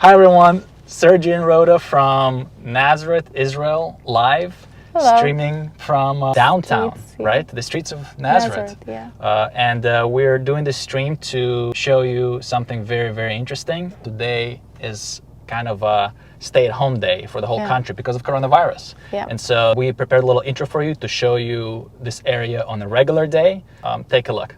Hi everyone, Sergey and Rhoda from Nazareth, Israel, live, Hello. streaming from downtown, Streets, yeah. right? The streets of Nazareth. Yeah. And we're doing this stream to show you something very, very interesting. Today is kind of a stay-at-home day for the whole country because of coronavirus. Yeah. And so we prepared a little intro for you to show you this area on a regular day. Take a look.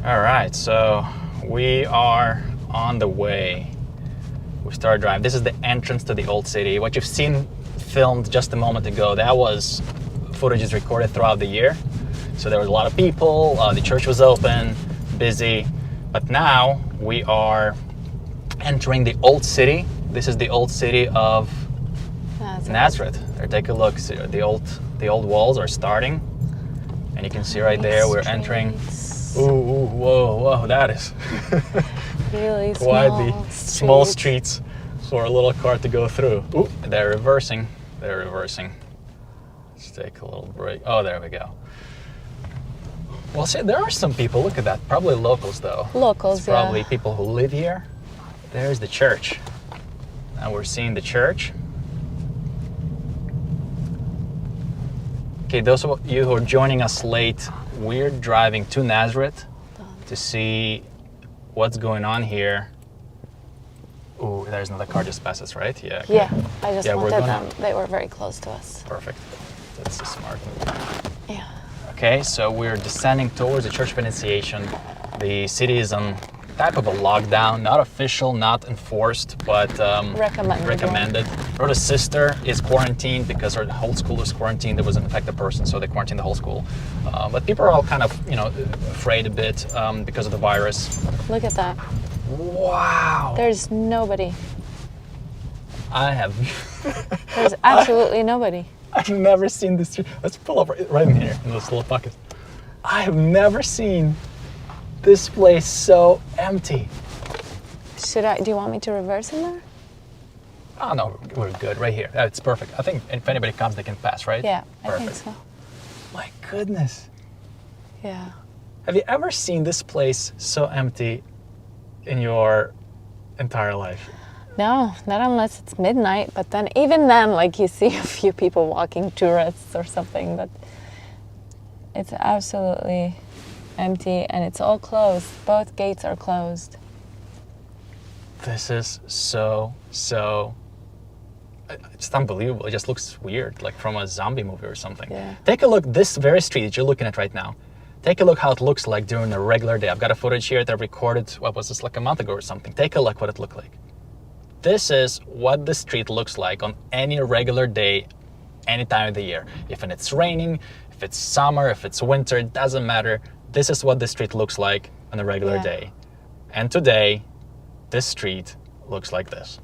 All right, so we are on the way. We started driving. This is the entrance to the Old City. What you've seen filmed just a moment ago, that was footage recorded throughout the year. So there was a lot of people, the church was open, busy. But now we are entering the Old City. This is the Old City of Nazareth. There, take a look. See, the old walls are starting. And you can see right there, we're entering. Ooh, whoa, that is really small streets for a little car to go through. Ooh, they're reversing. Let's take a little break. Oh, there we go. Well, see, there are some people, look at that. Probably locals, though. Locals, it's probably people who live here. There's the church. Now we're seeing the church. Okay, those of you who are joining us late, we're driving to Nazareth to see what's going on here. Ooh, there's another car just passed us, right? Yeah. Okay. Yeah, I just wanted them. They were very close to us. Perfect. That's a smart move. Yeah. Okay, so we're descending towards the Church of Annunciation. The city is on type of a lockdown, not official, not enforced, but recommended. Rhoda's sister is quarantined because her whole school is quarantined. There was an infected person, so they quarantined the whole school. But people are all kind of, afraid a bit because of the virus. Look at that. Wow. There's nobody. I have. There's absolutely nobody. I've never seen this. Let's pull up right in here in this little pocket. I have never seen this place so empty. Do you want me to reverse in there? Oh no, we're good right here. It's perfect. I think if anybody comes, they can pass, right? Yeah, perfect. I think so. My goodness. Yeah. Have you ever seen this place so empty in your entire life? No, not unless it's midnight. But then, even then, like you see a few people walking, tourists or something. But it's absolutely empty, and it's all closed. Both gates are closed. This is so it's unbelievable. It just looks weird, like from a zombie movie or something. Yeah. Take a look, this very street that you're looking at right now. Take a look how it looks like during a regular day. I've got a footage here that I recorded, what was this, like a month ago or something. Take a look what it looked like. This is what the street looks like on any regular day, any time of the year. If it's raining, if it's summer, if it's winter, it doesn't matter. This is what the street looks like on a regular day. And today, this street looks like this.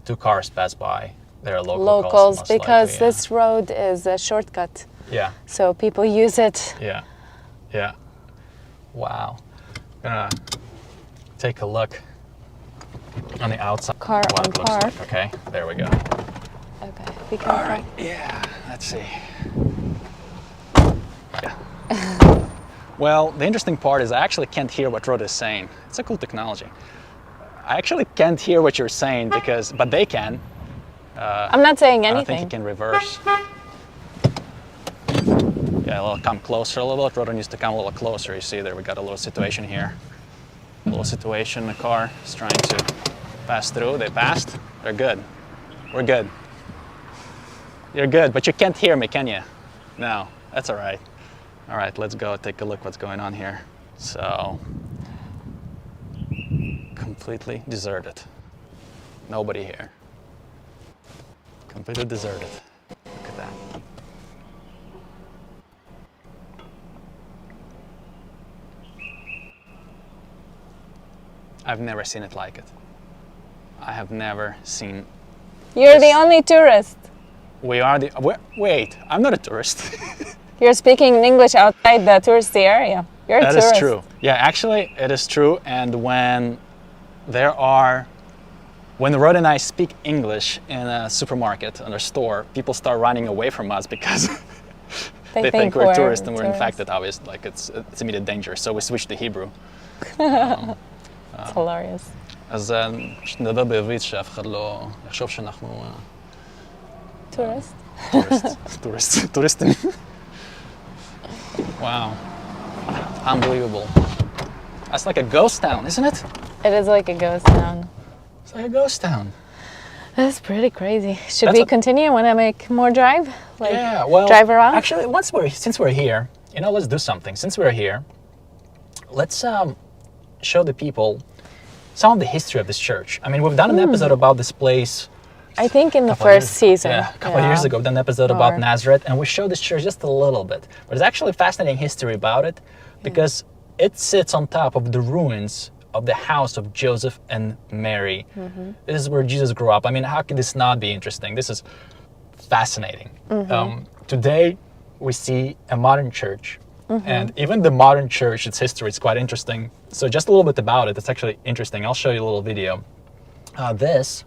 2 cars pass by. They're locals because likely, this road is a shortcut. Yeah. So people use it. Yeah. Wow. I'm gonna take a look on the outside. Car what on it looks park. like. Okay, there we go. Okay, be careful. All right, yeah, let's see. Yeah. Well, the interesting part is I actually can't hear what Rhoda is saying. It's a cool technology. I actually can't hear what you're saying but they can. I'm not saying I anything. don't think you can reverse. Yeah, a little come closer a little bit. Rotor needs to come a little closer. You see there, we got a little situation here. A little situation, the car is trying to pass through. They passed. They're good. We're good. You're good, but you can't hear me, can you? No, that's all right. All right, let's go take a look what's going on here. So, completely deserted. Nobody here. Completely deserted. Look at that. I've never seen it like it. I have never seen. You're the only tourist. We are the. Wait, I'm not a tourist. You're speaking English outside the touristy area. You're a tourist. That is true. Yeah, actually, it is true. And when Rod and I speak English in a supermarket or a store, people start running away from us because they think we're tourists and we're infected. Obviously, like it's immediate danger. So we switch to Hebrew. It's hilarious. אז נדבר בעברית שאף אחד לא יחשוב שאנחנו טוריסטים. Wow. Unbelievable. That's like a ghost town, isn't it? It is like a ghost town. It's like a ghost town. That's pretty crazy. Should we continue when I make more drive? Yeah, well, drive around? Actually, since we're here, let's do something. Since we're here, let's show the people some of the history of this church. I mean, we've done an episode about this place. I think in the first season. Yeah, a couple of years ago, we've done an episode about Nazareth, and we showed this church just a little bit. But there's actually fascinating history about it because it sits on top of the ruins of the house of Joseph and Mary. Mm-hmm. This is where Jesus grew up. I mean, how could this not be interesting? This is fascinating. Mm-hmm. Today, we see a modern church. Mm-hmm. And even the modern church, its history is quite interesting. So just a little bit about it. It's actually interesting. I'll show you a little video. This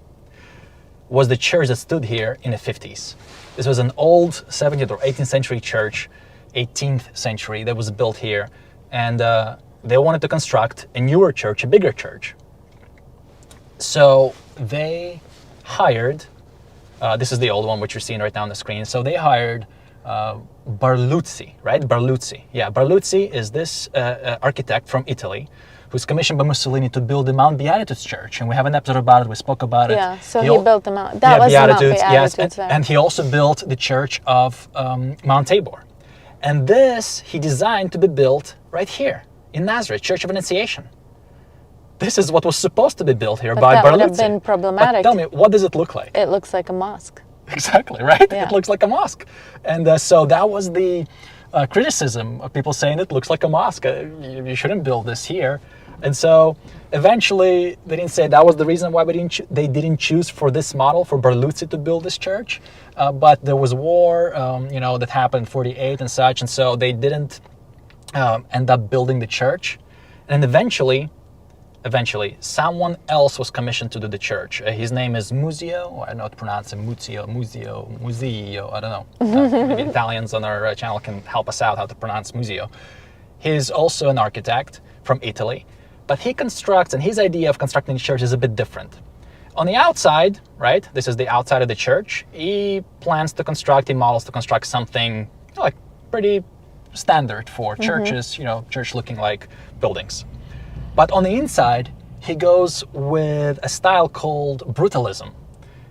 was the church that stood here in the 50s. This was an old 17th or 18th century church, 18th century, that was built here. And they wanted to construct a newer church, a bigger church. So they hired, this is the old one, which you're seeing right now on the screen. So they hired Barluzzi, right? Barluzzi. Yeah, Barluzzi is this architect from Italy who's commissioned by Mussolini to build the Mount Beatitudes Church. And we have an episode about it. We spoke about it. Yeah, so he built the Mount. That was Beatitudes, the Mount Beatitudes. Yes, and he also built the church of Mount Tabor. And this he designed to be built right here in Nazareth, Church of Annunciation. This is what was supposed to be built here by Barluzzi. That would have been problematic. But tell me, what does it look like? It looks like a mosque. Exactly, right? Yeah. It looks like a mosque. And so that was the criticism of people saying it looks like a mosque. You shouldn't build this here. And so eventually they didn't say that was the reason why they didn't choose for this model, for Barluzzi to build this church. But there was war, that happened in 48 and such. And so they didn't end up building the church. And eventually, someone else was commissioned to do the church. His name is Muzio. I don't know how to pronounce it. Muzio. I don't know. Maybe Italians on our channel can help us out how to pronounce Muzio. He's also an architect from Italy, but he constructs, and his idea of constructing the church is a bit different. On the outside, right? This is the outside of the church. He models to construct something like pretty standard for churches. Church looking like buildings. But on the inside, he goes with a style called brutalism.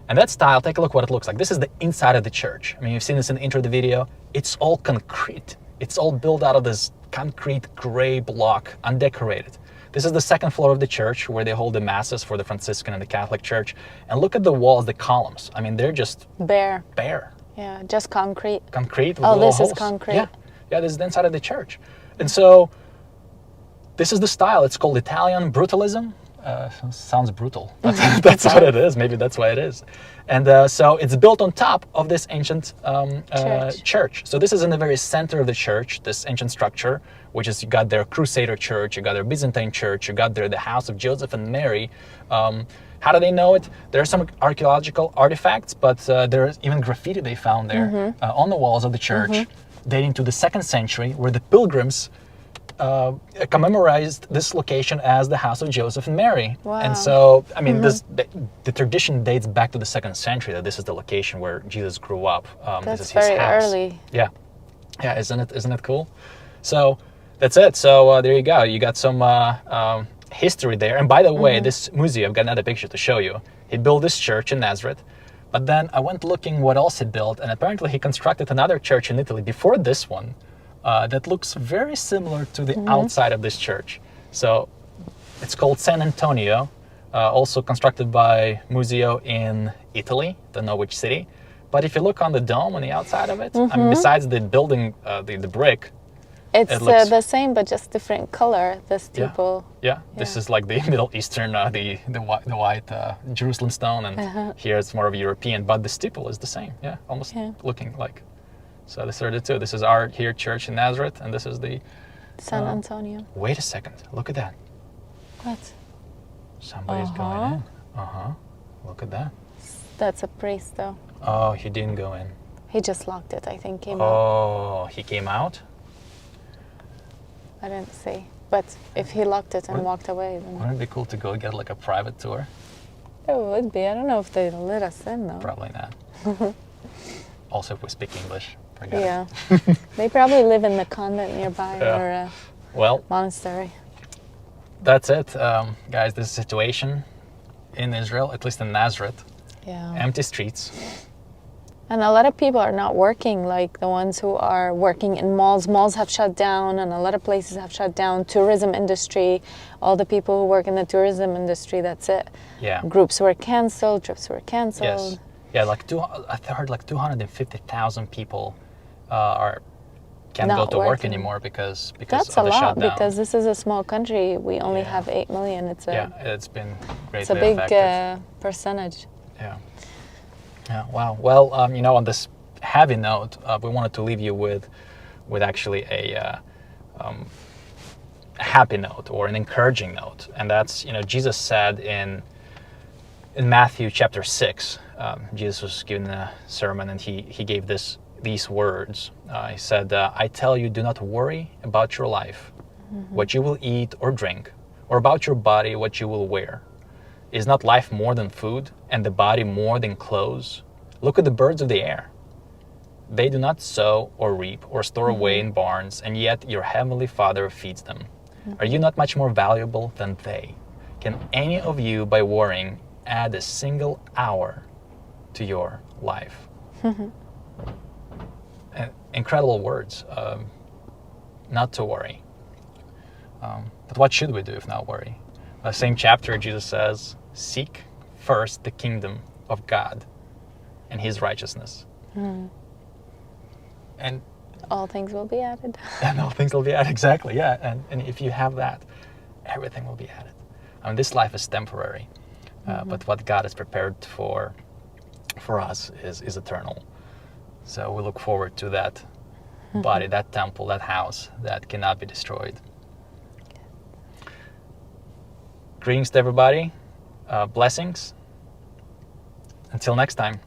And that style, take a look what it looks like. This is the inside of the church. I mean, you've seen this in the intro of the video. It's all concrete. It's all built out of this concrete gray block, undecorated. This is the second floor of the church where they hold the masses for the Franciscan and the Catholic Church. And look at the walls, the columns. I mean, they're just bare. Yeah, just concrete. Concrete with little holes. This is concrete. Yeah, this is the inside of the church. And so this is the style. It's called Italian brutalism. Sounds brutal. That's what it is. Maybe that's why it is. And so it's built on top of this ancient church. So this is in the very center of the church, this ancient structure, which is, you got their Crusader church, you got their Byzantine church, you got there the house of Joseph and Mary. How do they know it? There are some archaeological artifacts, but there's even graffiti they found there on the walls of the church, dating to the 2nd century, where the pilgrims commemorized this location as the house of Joseph and Mary. Wow. And so, I mean, the tradition dates back to the 2nd century that this is the location where Jesus grew up. This is That's his very house. early. Yeah, yeah, isn't it cool? So that's it. So there you go. You got some history there. And by the way, this museum, I've got another picture to show you. He built this church in Nazareth, but then I went looking what else he built, and apparently he constructed another church in Italy before this one that looks very similar to the outside of this church. So it's called San Antonio, also constructed by Museo in Italy, don't know which city. But if you look on the dome on the outside of it, I mean, besides the building, the brick, It's it looks, the same, but just different color. The steeple. yeah, this is like the Middle Eastern, the white Jerusalem stone, and here it's more of European, but the steeple is the same. Yeah, almost looking like. So this are the two. This is our here church in Nazareth, and this is the San Antonio. Wait a second, look at that. What? Somebody's going in. Look at that. That's a priest, though. Oh, he didn't go in. He just locked it, I think. Came out. Oh, he came out? I didn't see. But if he locked it and walked away, then Wouldn't it be cool to go get like a private tour? it would be. I don't know if they let us in, though. Probably not. Also, if we speak English, forget Yeah. it. They probably live in the convent nearby Yeah. or a Well, monastery. that's it, guys. This situation in Israel, at least in Nazareth, Yeah. empty streets. And a lot of people are not working, like the ones who are working in malls. Malls have shut down, and a lot of places have shut down. Tourism industry, all the people who work in the tourism industry, that's it. Yeah. Groups were canceled, trips were canceled. Yes. Yeah, like I heard like 250,000 people can't Not go to work working. anymore because That's of a the lot, shutdown. because this is a small country. We only Yeah. have 8 million. It's a, Yeah, it's been greatly it's a big affected. percentage. Yeah. Yeah. Wow. Well, on this heavy note, we wanted to leave you with actually a happy note or an encouraging note, and that's Jesus said in Matthew chapter 6. Jesus was giving a sermon, and he gave these words. He said, "I tell you, do not worry about your life, what you will eat or drink, or about your body, what you will wear. Is not life more than food, and the body more than clothes? Look at the birds of the air. They do not sow or reap or store away in barns, and yet your heavenly Father feeds them. Are you not much more valuable than they? Can any of you, by worrying, add a single hour to your life?" Incredible words. Not to worry. But what should we do if not worry? Same chapter, Jesus says, "Seek first the kingdom of God and His righteousness." And All things will be added. all things will be added. Exactly, yeah. And if you have that, everything will be added. I mean, this life is temporary, but what God has prepared for us is eternal. So we look forward to that body, that temple, that house that cannot be destroyed. Greetings to everybody. Blessings. Until next time.